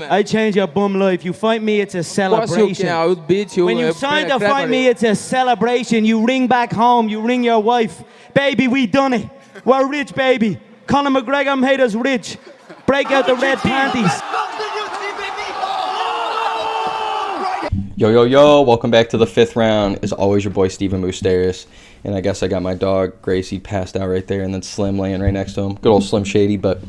I change your bum life. You fight me, it's a celebration. I would beat you. When you sign to fight me, it's a celebration. You ring back home, you ring your wife. Baby, we done it. We're rich, baby. Conor McGregor made us rich. Break out the red panties. Yo, welcome back to the fifth round. As always, your boy Stephen Moustaris. And I guess I got my dog, Gracie, passed out right there, and then Slim laying right next to him. Good old Slim Shady, but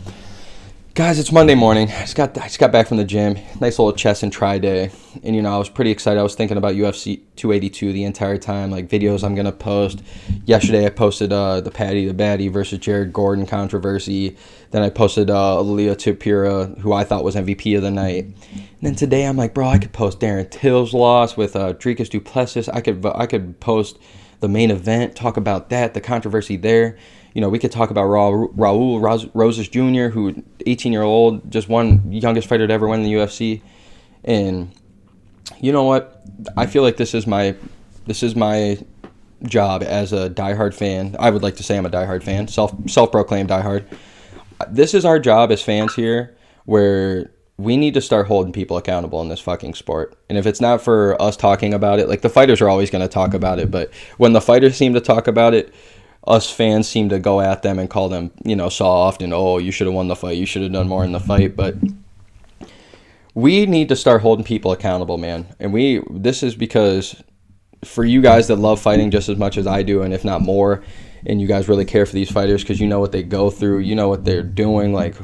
guys, it's Monday morning. I just got back from the gym. Nice little chest and tri day. And, you know, I was pretty excited. I was thinking about UFC 282 the entire time, like videos I'm going to post. Yesterday, I posted the Paddy, the Baddie versus Jared Gordon controversy. Then I posted Leah Tapira, who I thought was MVP of the night. And then today, I'm like, bro, I could post Darren Till's loss with Dricus du Plessis. I could post the main event, talk about that, the controversy there. You know, we could talk about Raul Rosas Jr., who 18-year-old, just won, youngest fighter to ever win in the UFC. And you know what? I feel like this is my job as a diehard fan. I would like to say I'm a diehard fan, self-proclaimed diehard. This is our job as fans here, where we need to start holding people accountable in this fucking sport. And if it's not for us talking about it, like the fighters are always going to talk about it, but when the fighters seem to talk about it, us fans seem to go at them and call them, you know, soft and, oh, you should have won the fight. You should have done more in the fight. But we need to start holding people accountable, man. And this is because for you guys that love fighting just as much as I do, and if not more, and you guys really care for these fighters because you know what they go through, you know what they're doing, like,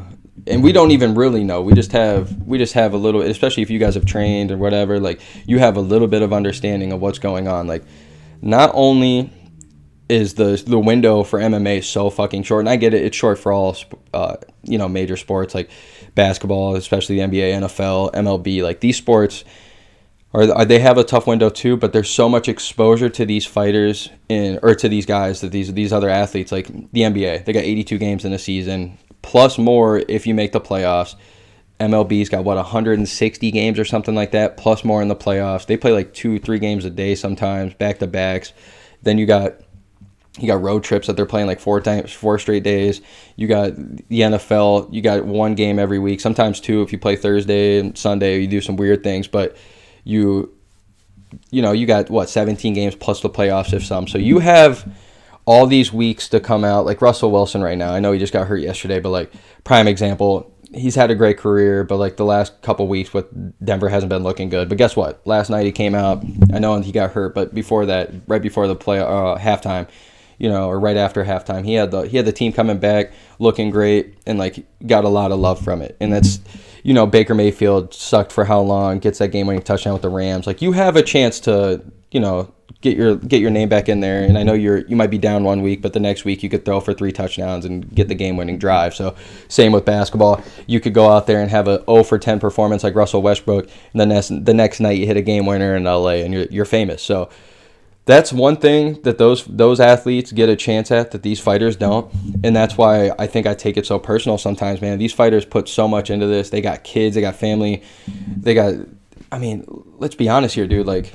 and we don't even really know. We just have a little, especially if you guys have trained or whatever, like, you have a little bit of understanding of what's going on. Like, not only is the window for MMA so fucking short, and I get it, it's short for all major sports like basketball, especially the NBA, NFL, MLB. Like, these sports they have a tough window too, but there's so much exposure to these fighters or to these guys, that these other athletes, like the NBA, they got 82 games in a season plus more if you make the playoffs. MLB's got 160 games or something like that, plus more in the playoffs. They play like 2-3 games a day sometimes, back to backs. Then you got road trips that they're playing like 4 straight days. You got the NFL. You got one game every week, sometimes 2 if you play Thursday and Sunday. You do some weird things, but you got 17 games plus the playoffs if some. So you have all these weeks to come out. Like Russell Wilson right now. I know he just got hurt yesterday, but like prime example. He's had a great career, but like the last couple weeks with Denver hasn't been looking good. But guess what? Last night he came out. I know he got hurt, but before that, right before the halftime, or right after halftime, he had the team coming back looking great and like got a lot of love from it. And that's, Baker Mayfield sucked for how long, gets that game-winning touchdown with the Rams. Like, you have a chance to, get your name back in there. And I know you might be down one week, but the next week you could throw for 3 touchdowns and get the game-winning drive. So same with basketball. You could go out there and have a 0 for 10 performance like Russell Westbrook, and then the next night you hit a game winner in LA and you're famous. So that's one thing that those athletes get a chance at that these fighters don't. And that's why I think I take it so personal sometimes, man. These fighters put so much into this. They got kids, they got family, let's be honest here, dude. Like,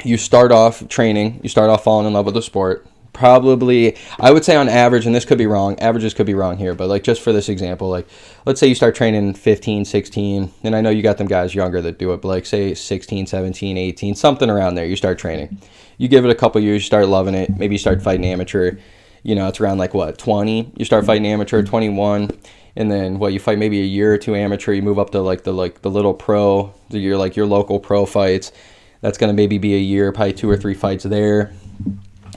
you start off training, you start off falling in love with the sport. Probably, I would say on average, and this could be wrong, averages could be wrong here, but like just for this example, like let's say you start training 15, 16, and I know you got them guys younger that do it, but like say 16, 17, 18, something around there, you start training. You give it a couple years, you start loving it, maybe you start fighting amateur, it's around like 20, you start fighting amateur, 21, and then you fight maybe a year or 2 amateur, you move up to like the little pro, your local pro fights. That's going to maybe be a year, probably 2 or 3 fights there.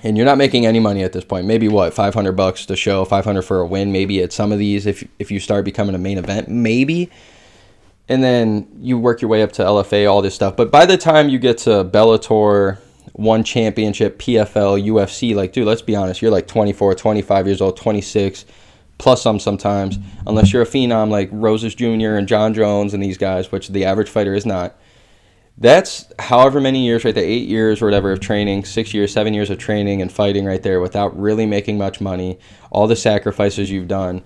And you're not making any money at this point. Maybe $500 to show, $500 for a win. Maybe at some of these, if you start becoming a main event, maybe. And then you work your way up to LFA, all this stuff. But by the time you get to Bellator, One Championship, PFL, UFC, like, dude, let's be honest, you're like 24, 25 years old, 26, plus sometimes. Unless you're a phenom like Rosas Jr. and John Jones and these guys, which the average fighter is not. That's however many years right there, 8 years or whatever of training, 6 years, 7 years of training and fighting right there without really making much money, all the sacrifices you've done.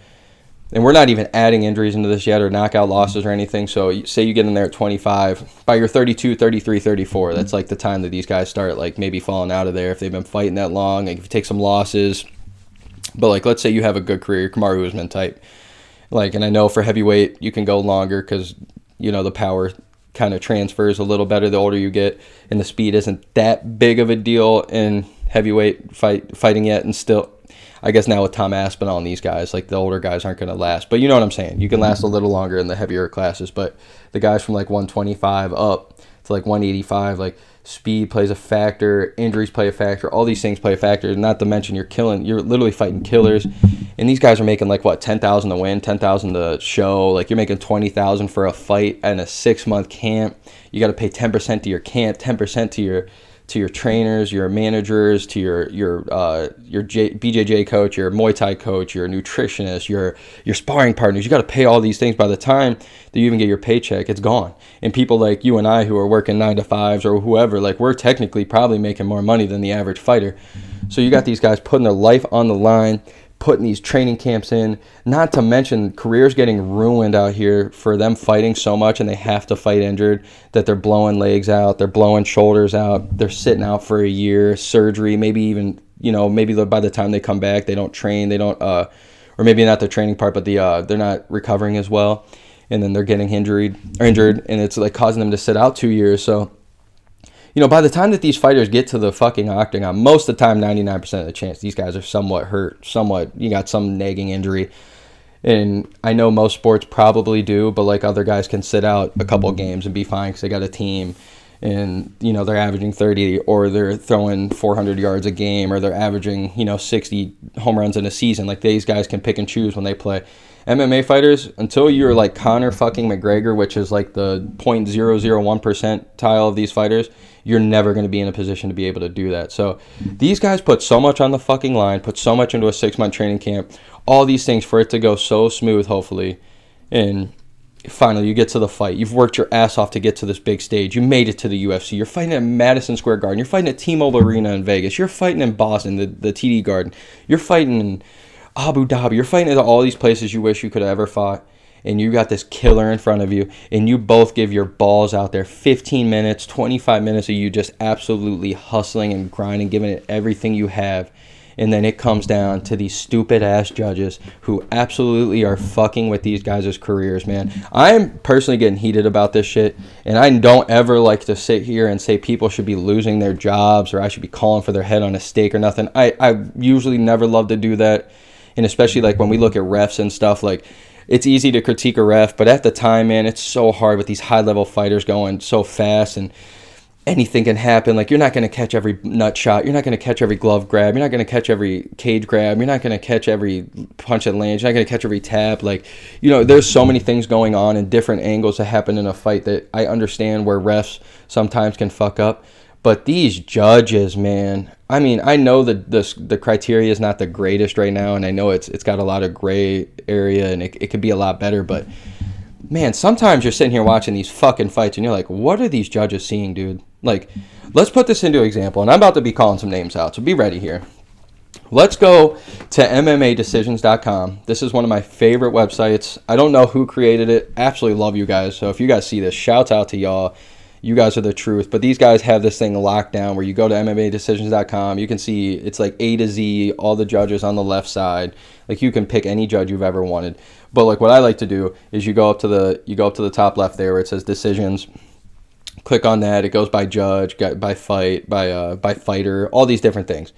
And we're not even adding injuries into this yet or knockout losses or anything. So say you get in there at 25, by your 32, 33, 34, that's like the time that these guys start like maybe falling out of there if they've been fighting that long, like if you take some losses. But like let's say you have a good career, Kamaru Usman type. Like, and I know for heavyweight you can go longer because the power kind of transfers a little better the older you get, and the speed isn't that big of a deal in heavyweight fighting yet. And still, I guess now with Tom Aspinall and these guys, like the older guys aren't going to last. But you know what I'm saying? You can last a little longer in the heavier classes, but the guys from like 125 up to like 185, like speed plays a factor, injuries play a factor, all these things play a factor. Not to mention you're literally fighting killers. And these guys are making like what, 10,000 to win, 10,000 to show. Like you're making 20,000 for a fight and a 6-month camp. You got to pay 10% to your camp, 10% to your trainers, your managers, to your BJJ coach, your Muay Thai coach, your nutritionist, your sparring partners. You got to pay all these things. By the time that you even get your paycheck, it's gone. And people like you and I who are working 9 to 5s or whoever, like we're technically probably making more money than the average fighter. So you got these guys putting their life on the line, putting these training camps in, not to mention careers getting ruined out here for them fighting so much, and they have to fight injured, that they're blowing legs out, they're blowing shoulders out, they're sitting out for a year, surgery, maybe even, maybe by the time they come back, they don't train, they don't, or maybe not the training part, but they're not recovering as well, and then they're getting injured, and it's like causing them to sit out 2 years. So by the time that these fighters get to the fucking octagon, most of the time, 99% of the chance, these guys are somewhat hurt, you got some nagging injury. And I know most sports probably do, but like other guys can sit out a couple of games and be fine because they got a team and, they're averaging 30 or they're throwing 400 yards a game or they're averaging, 60 home runs in a season. Like these guys can pick and choose when they play. MMA fighters, until you're like Conor fucking McGregor, which is like the 0.001 percentile of these fighters, you're never going to be in a position to be able to do that. So these guys put so much on the fucking line, put so much into a 6-month training camp, all these things for it to go so smooth, hopefully. And finally, you get to the fight. You've worked your ass off to get to this big stage. You made it to the UFC. You're fighting at Madison Square Garden. You're fighting at T-Mobile Arena in Vegas. You're fighting in Boston, the TD Garden. You're fighting in Abu Dhabi. You're fighting at all these places you wish you could have ever fought. And you got this killer in front of you, and you both give your balls out there. 15 minutes, 25 minutes of you just absolutely hustling and grinding, giving it everything you have. And then it comes down to these stupid-ass judges who absolutely are fucking with these guys' careers, man. I'm personally getting heated about this shit, and I don't ever like to sit here and say people should be losing their jobs or I should be calling for their head on a stake or nothing. I usually never love to do that, and especially like when we look at refs and stuff, like it's easy to critique a ref, but at the time, man, it's so hard with these high-level fighters going so fast, and anything can happen. Like, you're not going to catch every nut shot. You're not going to catch every glove grab. You're not going to catch every cage grab. You're not going to catch every punch that lands. You're not going to catch every tap. Like, there's so many things going on and different angles that happen in a fight that I understand where refs sometimes can fuck up. But these judges, man, I mean, I know that the criteria is not the greatest right now, and I know it's got a lot of gray area, and it could be a lot better, but man, sometimes you're sitting here watching these fucking fights, and you're like, what are these judges seeing, dude? Like, let's put this into example, and I'm about to be calling some names out, so be ready here. Let's go to MMADecisions.com. This is one of my favorite websites. I don't know who created it. Absolutely love you guys, so if you guys see this, shouts out to y'all. You guys are the truth. But these guys have this thing locked down where you go to MMADecisions.com. You can see it's like A to Z, all the judges on the left side. Like, you can pick any judge you've ever wanted. But like, what I like to do is you go up to the top left there where it says decisions. Click on that. It goes by judge, by fight, by fighter, all these different things.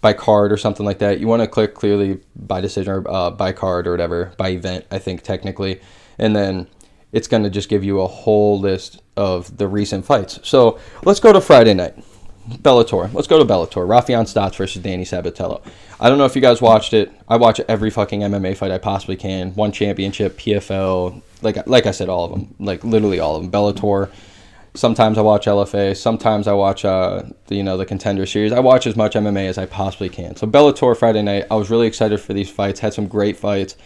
By card or something like that. You want to click clearly by decision or by card or whatever, by event, I think technically. And then it's going to just give you a whole list of the recent fights. So let's go to Friday night. Bellator. Let's go to Bellator. Rafion Stotts versus Danny Sabatello. I don't know if you guys watched it. I watch every fucking MMA fight I possibly can. One championship, PFL, like I said, all of them. Like, literally all of them. Bellator. Sometimes I watch LFA. Sometimes I watch the Contender Series. I watch as much MMA as I possibly can. So Bellator Friday night. I was really excited for these fights. Had some great fights.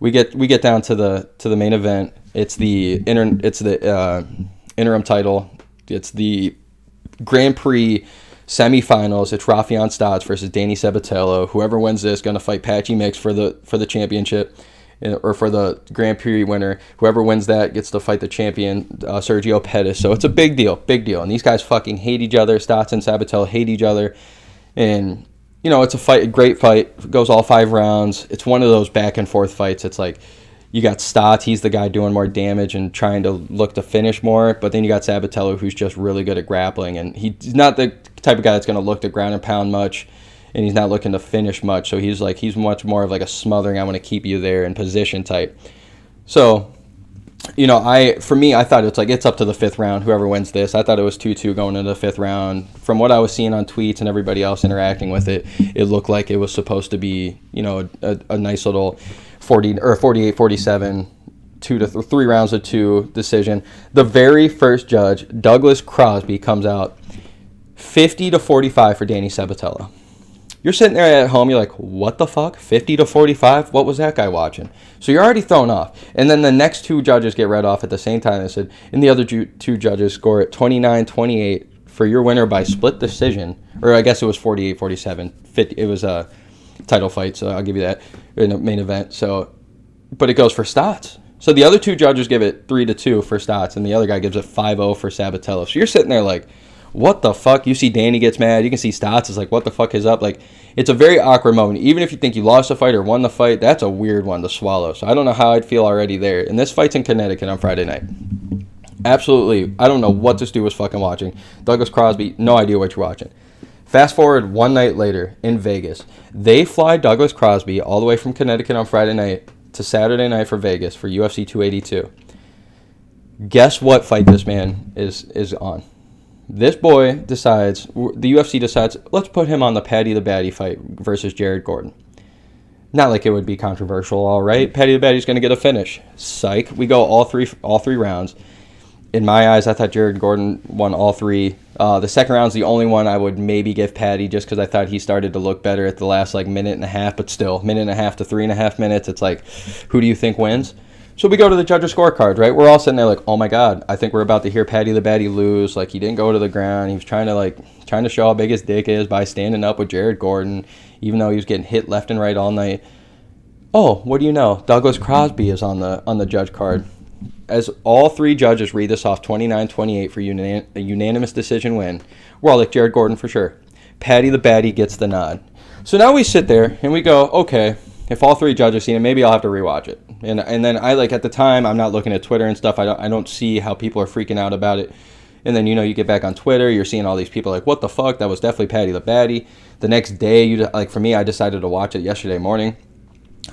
We get down to the main event. It's the interim title. It's the Grand Prix semifinals. It's Rafion Stotts versus Danny Sabatello. Whoever wins this going to fight Patchy Mix for the championship, or for the Grand Prix winner. Whoever wins that gets to fight the champion, Sergio Pettis. So it's a big deal. And these guys fucking hate each other. Stotts and Sabatello hate each other, and it's a great fight. It goes all 5 rounds. It's one of those back and forth fights. It's like, You got Stotts, he's the guy doing more damage and trying to look to finish more. But then you got Sabatello, who's just really good at grappling. And he's not the type of guy that's going to look to ground and pound much, and he's not looking to finish much. So he's much more of like a smothering, I want to keep you there in position type. So, you know, for me, I thought it's up to the 5th round, whoever wins this. I thought it was 2-2 going into the 5th round. From what I was seeing on tweets and everybody else interacting with it, it looked like it was supposed to be, you know, a nice little 48-47, 3 rounds of 2 decision. The very first judge, Douglas Crosby, comes out 50-45 for Danny Sabatello. You're sitting there at home, you're like, what the fuck? 50-45? What was that guy watching? So you're already thrown off. And then the next 2 judges get read off at the same time. They said, and the other 2 judges score it 29-28 for your winner by split decision. Or I guess it was 48-47. It was a title fight, so I'll give you that in the main event. So, but it goes for Stotts. So the other 2 judges give it 3-2 for Stotts, and the other guy gives it 5-0 for Sabatello. So you're sitting there like, what the fuck? You see Danny gets mad. You can see Stotts is like, what the fuck is up? Like, it's a very awkward moment. Even if you think you lost the fight or won the fight, that's a weird one to swallow. So I don't know how I'd feel already there. And this fight's in Connecticut on Friday night. Absolutely, I don't know what this dude was fucking watching. Douglas Crosby, no idea what you're watching. Fast forward one night later in Vegas. They fly Douglas Crosby all the way from Connecticut on Friday night to Saturday night for Vegas for UFC 282. Guess what fight this man is on? This boy decides, the UFC decides, let's put him on the Paddy the Baddy fight versus Jared Gordon. Not like it would be controversial, all right. Paddy the Baddy's going to get a finish. Psych. We go all three rounds. In my eyes, I thought Jared Gordon won all 3. The second round's the only one I would maybe give Paddy, just because I thought he started to look better at the last like minute and a half, but still, minute and a half to 3.5 minutes, it's like, who do you think wins? So we go to the judges' scorecard, right? We're all sitting there like, oh my God, I think we're about to hear Paddy the Baddy lose. Like, he didn't go to the ground. He was trying to show how big his dick is by standing up with Jared Gordon, even though he was getting hit left and right all night. Oh, what do you know? Douglas Crosby is on the judge card. As all 3 judges read this off 29-28 for a unanimous decision win, we're all like, Jared Gordon for sure. Paddy the Baddy gets the nod. So now we sit there and we go, okay, if all 3 judges seen it, maybe I'll have to rewatch it. And then I at the time, I'm not looking at Twitter and stuff. I don't see how people are freaking out about it. And then, you know, you get back on Twitter, you're seeing all these people like, what the fuck? That was definitely Paddy the Baddy. The next day, for me, I decided to watch it yesterday morning.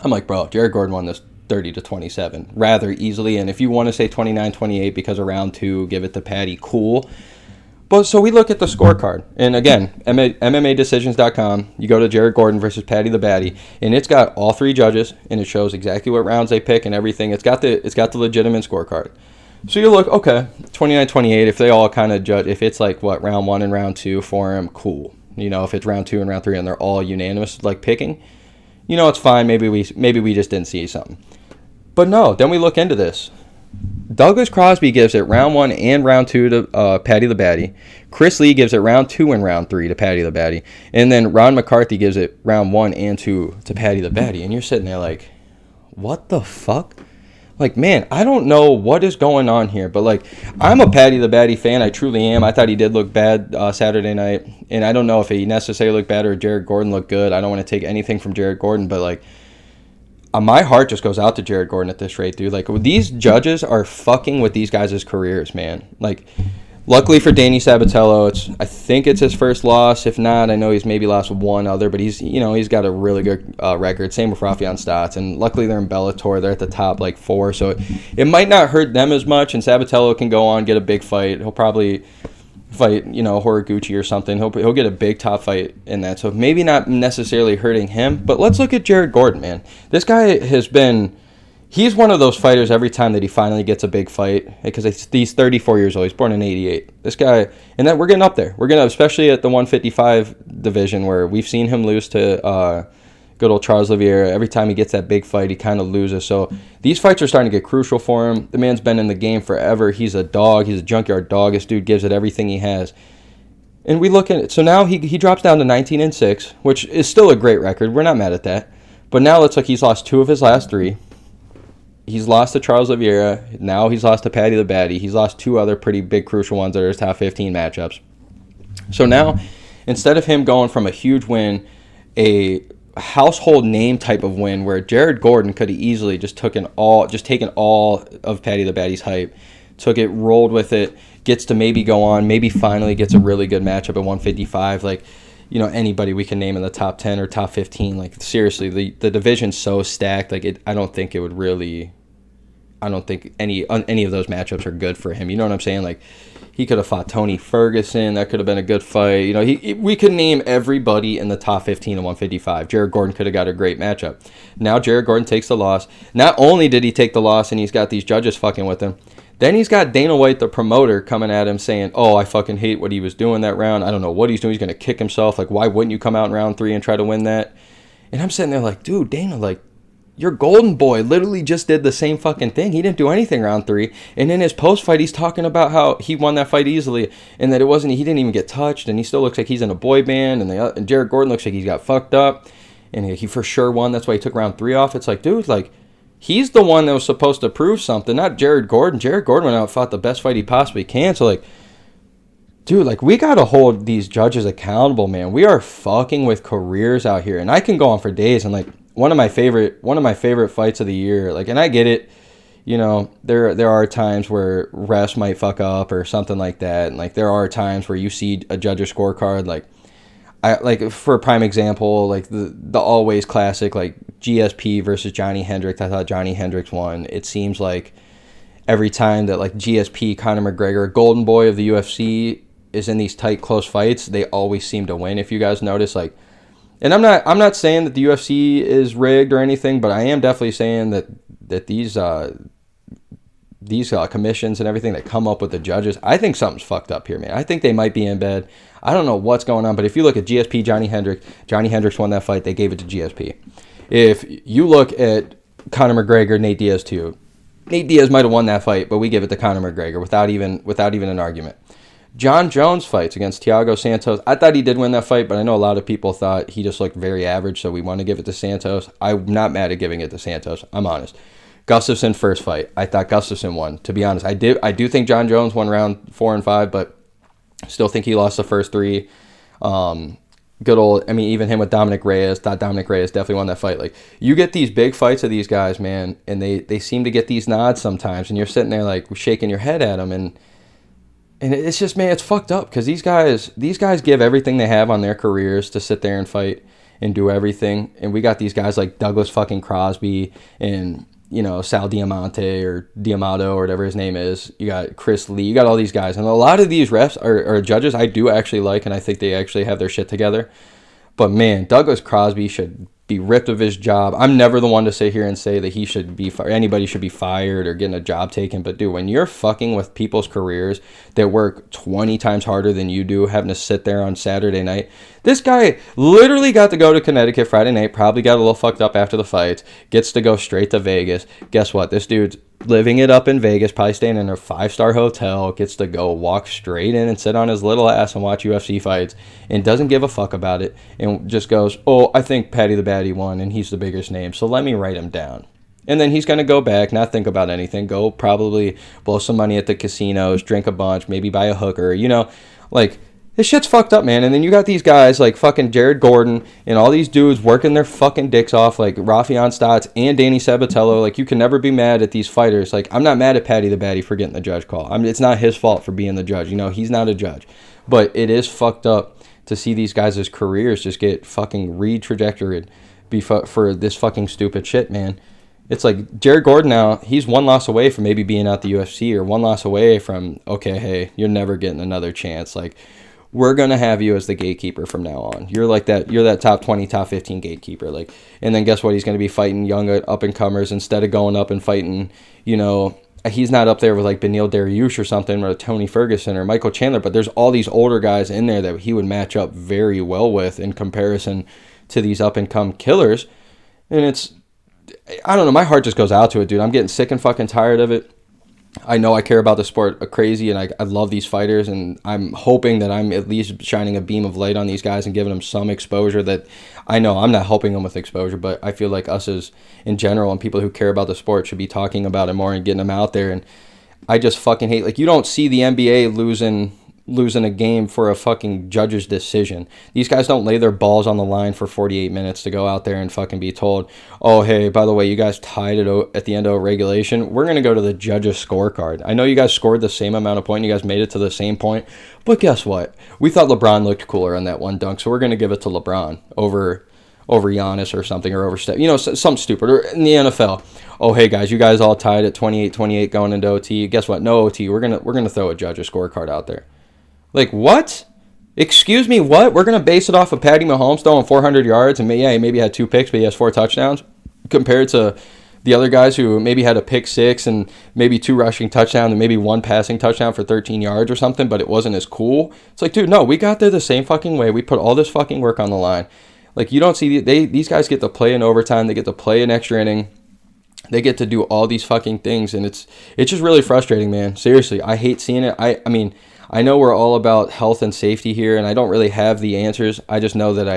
I'm like, bro, Jared Gordon won this 30-27 rather easily. And if you want to say 29-28 because of round 2, give it to Paddy, cool. But so we look at the scorecard, and again, MMADecisions.com, you go to Jared Gordon versus Paddy the Baddy, and it's got all 3 judges, and it shows exactly what rounds they pick and everything. It's got the legitimate scorecard. So you look, okay, 29-28, if they all kind of judge, if it's like what, round 1 and round 2 for him, cool. You know, if it's round 2 and round 3 and they're all unanimous, like picking, you know, it's fine. Maybe we just didn't see something. But no, then we look into this. Douglas Crosby gives it round 1 and round 2 to Paddy the Baddy. Chris Lee gives it round 2 and round 3 to Paddy the Baddy. And then Ron McCarthy gives it round 1 and 2 to Paddy the Baddy. And you're sitting there like, what the fuck? Like, man, I don't know what is going on here. But, like, I'm a Paddy the Baddy fan. I truly am. I thought he did look bad Saturday night. And I don't know if he necessarily looked bad or Jared Gordon looked good. I don't want to take anything from Jared Gordon. But, like, my heart just goes out to Jared Gordon at this rate, dude. Like, these judges are fucking with these guys' careers, man. Like, luckily for Danny Sabatello, I think it's his first loss. If not, I know he's maybe lost one other, but he's got a really good record. Same with Rafion Stotts, and luckily they're in Bellator. They're at the top, like, 4, so it might not hurt them as much, and Sabatello can go on, get a big fight. He'll probably fight, Horiguchi or something. He'll get a big top fight in that. So maybe not necessarily hurting him. But let's look at Jared Gordon, man. This guy he's one of those fighters every time that he finally gets a big fight, because he's 34 years old. He's born in 88. This guy, and then we're getting up there. We're going to, especially at the 155 division, where we've seen him lose to good old Charles Oliveira. Every time he gets that big fight, he kind of loses. So these fights are starting to get crucial for him. The man's been in the game forever. He's a dog. He's a junkyard dog. This dude gives it everything he has. And we look at it. So now he drops down to 19-6, which is still a great record. We're not mad at that. But now it's like he's lost 2 of his last 3. He's lost to Charles Oliveira. Now he's lost to Paddy the Baddy. He's lost 2 other pretty big crucial ones that are his top 15 matchups. So now, instead of him going from a huge win, a household name type of win where Jared Gordon could have easily just taken all of Paddy the Baddy's hype, took it, rolled with it, gets to maybe go on, maybe finally gets a really good matchup at 155. Like, you know, anybody we can name in the top 10 or top 15. Like, seriously, the division's so stacked. Like, I don't think any of those matchups are good for him. You know what I'm saying? Like, he could have fought Tony Ferguson. That could have been a good fight. You know, we could name everybody in the top 15 at 155. Jared Gordon could have got a great matchup. Now Jared Gordon takes the loss. Not only did he take the loss and he's got these judges fucking with him, then he's got Dana White, the promoter, coming at him saying, oh, I fucking hate what he was doing that round. I don't know what he's doing. He's going to kick himself. Like, why wouldn't you come out in round 3 and try to win that? And I'm sitting there like, dude, Dana, like, your golden boy literally just did the same fucking thing. He didn't do anything round 3. And in his post-fight, he's talking about how he won that fight easily and that he didn't even get touched, and he still looks like he's in a boy band, and Jared Gordon looks like he's got fucked up, and he for sure won. That's why he took round 3 off. It's like, dude, like, he's the one that was supposed to prove something, not Jared Gordon. Jared Gordon went out and fought the best fight he possibly can. So, like, dude, like, we got to hold these judges accountable, man. We are fucking with careers out here. And I can go on for days, and, like, one of my favorite fights of the year, like, and I get it, you know, there are times where refs might fuck up or something like that, and, like, there are times where you see a judge's scorecard, like for a prime example, like the always classic, like GSP versus Johnny Hendricks. I thought Johnny Hendricks won. It seems like every time that, like, GSP, Conor McGregor, golden boy of the UFC, is in these tight, close fights, they always seem to win. If you guys notice, like, and I'm not saying that the UFC is rigged or anything, but I am definitely saying that these commissions and everything that come up with the judges, I think something's fucked up here, man. I think they might be in bed. I don't know what's going on, but if you look at GSP, Johnny Hendricks won that fight. They gave it to GSP. If you look at Conor McGregor, Nate Diaz too, Nate Diaz might have won that fight, but we give it to Conor McGregor without even an argument. John Jones fights against Thiago Santos. I thought he did win that fight, but I know a lot of people thought he just looked very average, so we want to give it to Santos. I'm not mad at giving it to Santos. I'm honest. Gustafsson first fight. I thought Gustafsson won. To be honest, I do think John Jones won round 4 and 5, but still think he lost the first 3. Good old, I mean, even him with Dominic Reyes. Thought Dominic Reyes definitely won that fight. Like, you get these big fights of these guys, man, and they seem to get these nods sometimes, and you're sitting there like shaking your head at them, and it's just, man, it's fucked up because these guys give everything they have on their careers to sit there and fight and do everything. And we got these guys like Douglas fucking Crosby and, you know, Sal Diamante or Diamato or whatever his name is. You got Chris Lee. You got all these guys. And a lot of these refs or judges I do actually like, and I think they actually have their shit together. But, man, Douglas Crosby should be ripped of his job. I'm never the one to sit here and say that he should be anybody should be fired or getting a job taken. But, dude, when you're fucking with people's careers that work 20 times harder than you do, having to sit there on Saturday night, this guy literally got to go to Connecticut Friday night, probably got a little fucked up after the fight, gets to go straight to Vegas. Guess what? This dude's living it up in Vegas, probably staying in a 5-star hotel, gets to go walk straight in and sit on his little ass and watch UFC fights and doesn't give a fuck about it and just goes, oh, I think Paddy the Baddy won and he's the biggest name, so let me write him down. And then he's going to go back, not think about anything, go probably blow some money at the casinos, drink a bunch, maybe buy a hooker, you know, like, this shit's fucked up, man. And then you got these guys like fucking Jared Gordon and all these dudes working their fucking dicks off, like Rafion Stotts and Danny Sabatello. Like, you can never be mad at these fighters. Like, I'm not mad at Paddy the Baddy for getting the judge call. I mean, it's not his fault for being the judge. You know, he's not a judge. But it is fucked up to see these guys' careers just get fucking re-trajectoried for this fucking stupid shit, man. It's like Jared Gordon now, he's one loss away from maybe being out the UFC or one loss away from, okay, hey, you're never getting another chance. Like, we're going to have you as the gatekeeper from now on. You're that top 20, top 15 gatekeeper. Like, and then guess what? He's going to be fighting young up-and-comers instead of going up and fighting, you know, he's not up there with like Beneil Dariush or something or Tony Ferguson or Michael Chandler, but there's all these older guys in there that he would match up very well with in comparison to these up-and-come killers. And it's, I don't know, my heart just goes out to it, dude. I'm getting sick and fucking tired of it. I know I care about the sport crazy, and I love these fighters, and I'm hoping that I'm at least shining a beam of light on these guys and giving them some exposure that I know I'm not helping them with exposure, but I feel like us as in general and people who care about the sport should be talking about it more and getting them out there. And I just fucking hate, like, you don't see the NBA losing losing a game for a fucking judge's decision. These guys don't lay their balls on the line for 48 minutes to go out there and fucking be told, oh, hey, by the way, you guys tied it at the end of regulation. We're going to go to the judge's scorecard. I know you guys scored the same amount of points. You guys made it to the same point. But guess what? We thought LeBron looked cooler on that one dunk, so we're going to give it to LeBron over Giannis or something, or over Steph. You know, something stupid. Or in the NFL, oh, hey, guys, you guys all tied at 28-28 going into OT. Guess what? No OT. We're gonna throw a judge's scorecard out there. Like, what? Excuse me, what? We're going to base it off of Paddy Mahomes throwing 400 yards, and he maybe had 2 picks, but he has 4 touchdowns, compared to the other guys who maybe had a pick 6 and maybe 2 rushing touchdowns and maybe 1 passing touchdown for 13 yards or something, but it wasn't as cool. It's like, dude, no, we got there the same fucking way. We put all this fucking work on the line. Like, you don't see, these guys get to play in overtime. They get to play an extra inning. They get to do all these fucking things, and it's just really frustrating, man. Seriously, I hate seeing it. I mean, I know we're all about health and safety here, and I don't really have the answers. I just know that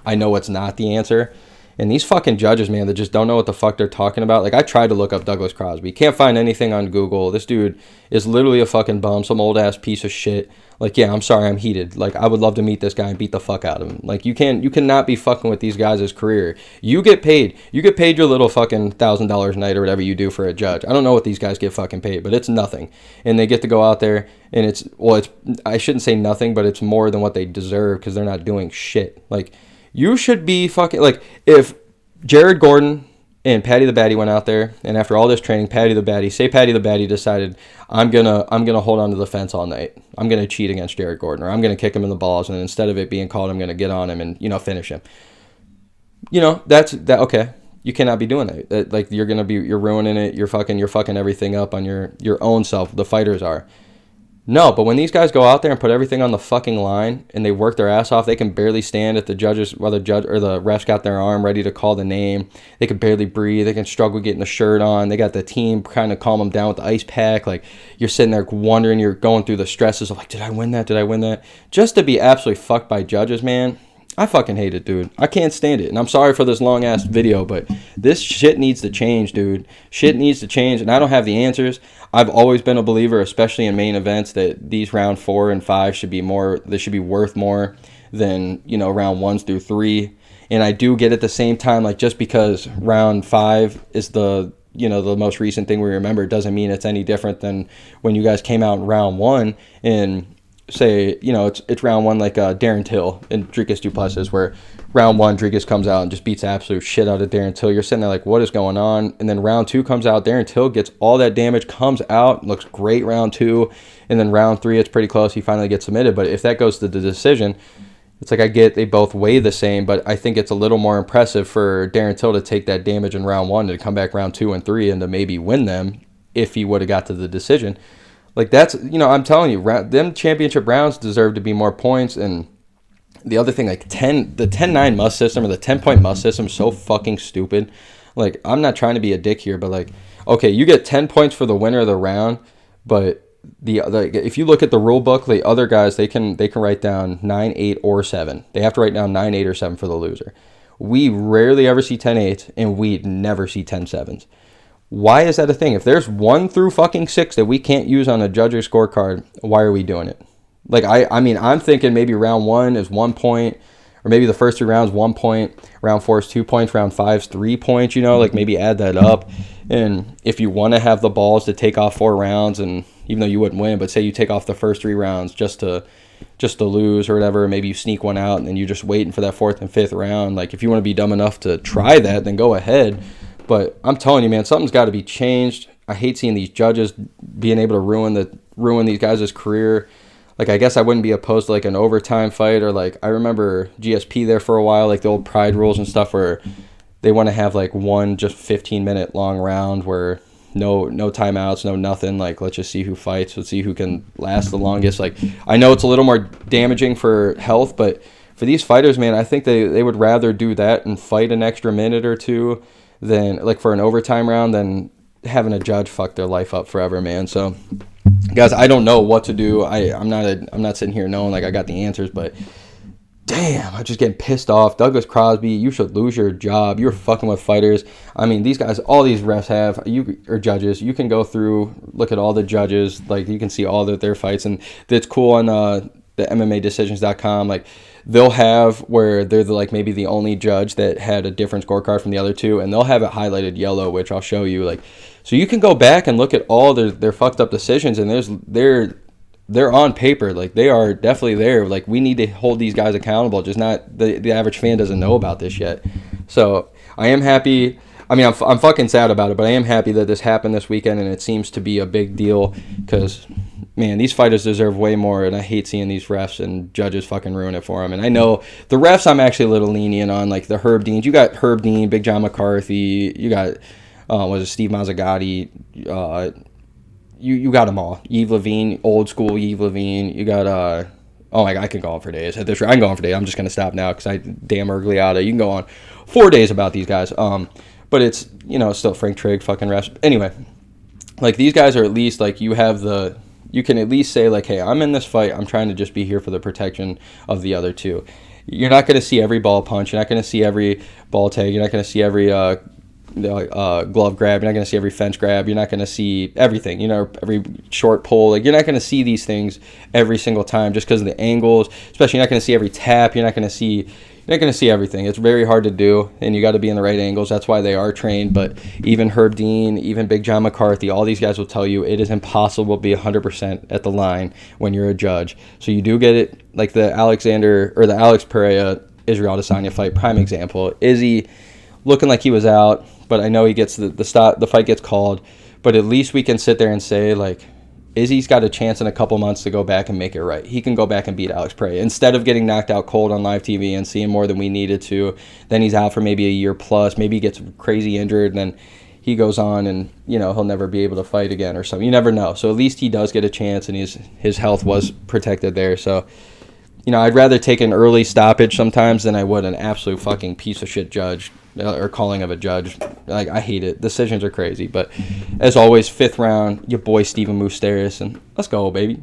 I know what's not the answer. And these fucking judges, man, that just don't know what the fuck they're talking about. Like, I tried to look up Douglas Crosby. Can't find anything on Google. This dude is literally a fucking bum, some old-ass piece of shit. Like, yeah, I'm sorry, I'm heated. Like, I would love to meet this guy and beat the fuck out of him. Like, you cannot be fucking with these guys' career. You get paid. You get paid your little fucking $1,000 a night or whatever you do for a judge. I don't know what these guys get fucking paid, but it's nothing. And they get to go out there, and it's I shouldn't say nothing, but it's more than what they deserve because they're not doing shit. Like, you should be fucking, like, if Jared Gordon and Paddy the Baddy went out there, and after all this training, Paddy the Baddy decided, I'm gonna hold on to the fence all night. I'm gonna cheat against Jared Gordon, or I'm gonna kick him in the balls, and instead of it being called, I'm gonna get on him and, you know, finish him. You know, that's okay. You cannot be doing that. Like, you're ruining it. You're fucking everything up on your own self. The fighters are. No, but when these guys go out there and put everything on the fucking line and they work their ass off, they can barely stand at the judges, while the judge or the ref's got their arm ready to call the name. They can barely breathe. They can struggle getting the shirt on. They got the team kind of calm them down with the ice pack. Like, you're sitting there wondering, you're going through the stresses of, like, did I win that? Did I win that? Just to be absolutely fucked by judges, man. I fucking hate it, dude. I can't stand it. And I'm sorry for this long-ass video, but this shit needs to change, dude. Shit needs to change, and I don't have the answers. I've always been a believer, especially in main events, that these round 4 and 5 should be more, they should be worth more than, you know, round 1s through 3. And I do get at the same time, like, just because round 5 is the, you know, the most recent thing we remember, doesn't mean it's any different than when you guys came out in round 1 and say, you know, it's round 1 like Darren Till and Dricus du Plessis, where round 1 Dricus comes out and just beats absolute shit out of Darren Till. You're sitting there like, what is going on? And then round 2 comes out, Darren Till gets all that damage, comes out, looks great round 2, and then round 3 it's pretty close, he finally gets submitted. But if that goes to the decision, it's like, I get they both weigh the same, but I think it's a little more impressive for Darren Till to take that damage in round 1 and to come back round 2 and 3 and to maybe win them if he would have got to the decision. Like, that's, you know, I'm telling you, them championship rounds deserve to be more points. And the other thing, like, the 10-9 must system, or the 10-point must system, is so fucking stupid. Like, I'm not trying to be a dick here, but, like, okay, you get 10 points for the winner of the round, but if you look at the rule book, the other guys, they can write down 9, 8, or 7. They have to write down 9, 8, or 7 for the loser. We rarely ever see 10-8s, and we never see 10-7s. Why is that a thing? If there's 1 through fucking 6 that we can't use on a judge's scorecard, why are we doing it? Like, I mean, I'm thinking maybe round 1 is 1 point, or maybe the first 3 rounds 1 point, round 4 is 2 points, round 5 is 3 points, you know, like, maybe add that up. And if you want to have the balls to take off 4 rounds, and even though you wouldn't win, but say you take off the first 3 rounds just to lose or whatever, maybe you sneak one out and then you're just waiting for that 4th and 5th round. Like, if you want to be dumb enough to try that, then go ahead. But I'm telling you, man, something's got to be changed. I hate seeing these judges being able to ruin these guys' career. Like, I guess I wouldn't be opposed to, like, an overtime fight, or, like, I remember GSP there for a while, like the old Pride rules and stuff, where they want to have, like, one just 15-minute long round where no timeouts, no nothing. Like, let's just see who fights. Let's see who can last the longest. Like, I know it's a little more damaging for health, but for these fighters, man, I think they would rather do that and fight an extra minute or two than, like, for an overtime round, than having a judge fuck their life up forever, man. So, guys, I don't know what to do. I'm not sitting here knowing, like, I got the answers, but damn, I'm just getting pissed off. Douglas Crosby, you should lose your job. You're fucking with fighters. I mean, these guys, all these refs or judges, you can go through, look at all the judges, like you can see all their fights, and it's cool on the MMADecisions.com. Like they'll have where they're maybe the only judge that had a different scorecard from the other two, and they'll have it highlighted yellow, which I'll show you. Like, so you can go back and look at all their fucked up decisions, and they're on paper, like they are definitely there. Like we need to hold these guys accountable, just not the average fan doesn't know about this yet. So I am happy. I mean, I'm fucking sad about it, but I am happy that this happened this weekend, and it seems to be a big deal because, man, these fighters deserve way more, and I hate seeing these refs and judges fucking ruin it for them. And I know the refs I'm actually a little lenient on, like the Herb Deans. You got Herb Dean, Big John McCarthy. You got Steve Mazzagatti. You got them all. Yves Levine, old school Yves Levine. You got oh my God, I can go on for days. At this rate, I can go on for days. I'm just gonna stop now because damn Urgliata. You can go on 4 days about these guys. But it's still Frank Trigg fucking refs. Anyway, like these guys are at least like you can at least say like, hey, I'm in this fight. I'm trying to just be here for the protection of the other two. You're not gonna see every ball punch. You're not gonna see every ball tag. You're not gonna see every glove grab. You're not going to see every fence grab. You're not going to see everything, every short pull. Like you're not going to see these things every single time just because of the angles. Especially, you're not going to see every tap. You're not going to see everything. It's very hard to do, and you got to be in the right angles. That's why they are trained. But even Herb Dean, even Big John McCarthy, all these guys will tell you it is impossible to be 100% at the line when you're a judge. So you do get it, like the Alex Pereira Israel Adesanya fight, prime example. Izzy looking like he was out, but I know he gets the fight gets called. But at least we can sit there and say, like, Izzy's got a chance in a couple months to go back and make it right. He can go back and beat Alex Pereira. Instead of getting knocked out cold on live TV and seeing more than we needed to, then he's out for maybe a year plus. Maybe he gets crazy injured, and then he goes on and, he'll never be able to fight again or something. You never know. So at least he does get a chance, and his health was protected there. So, I'd rather take an early stoppage sometimes than I would an absolute fucking piece of shit judge or calling of a judge. Like, I hate it. Decisions are crazy. But as always, 5th round, your boy Stephen Moustaris, and let's go, baby.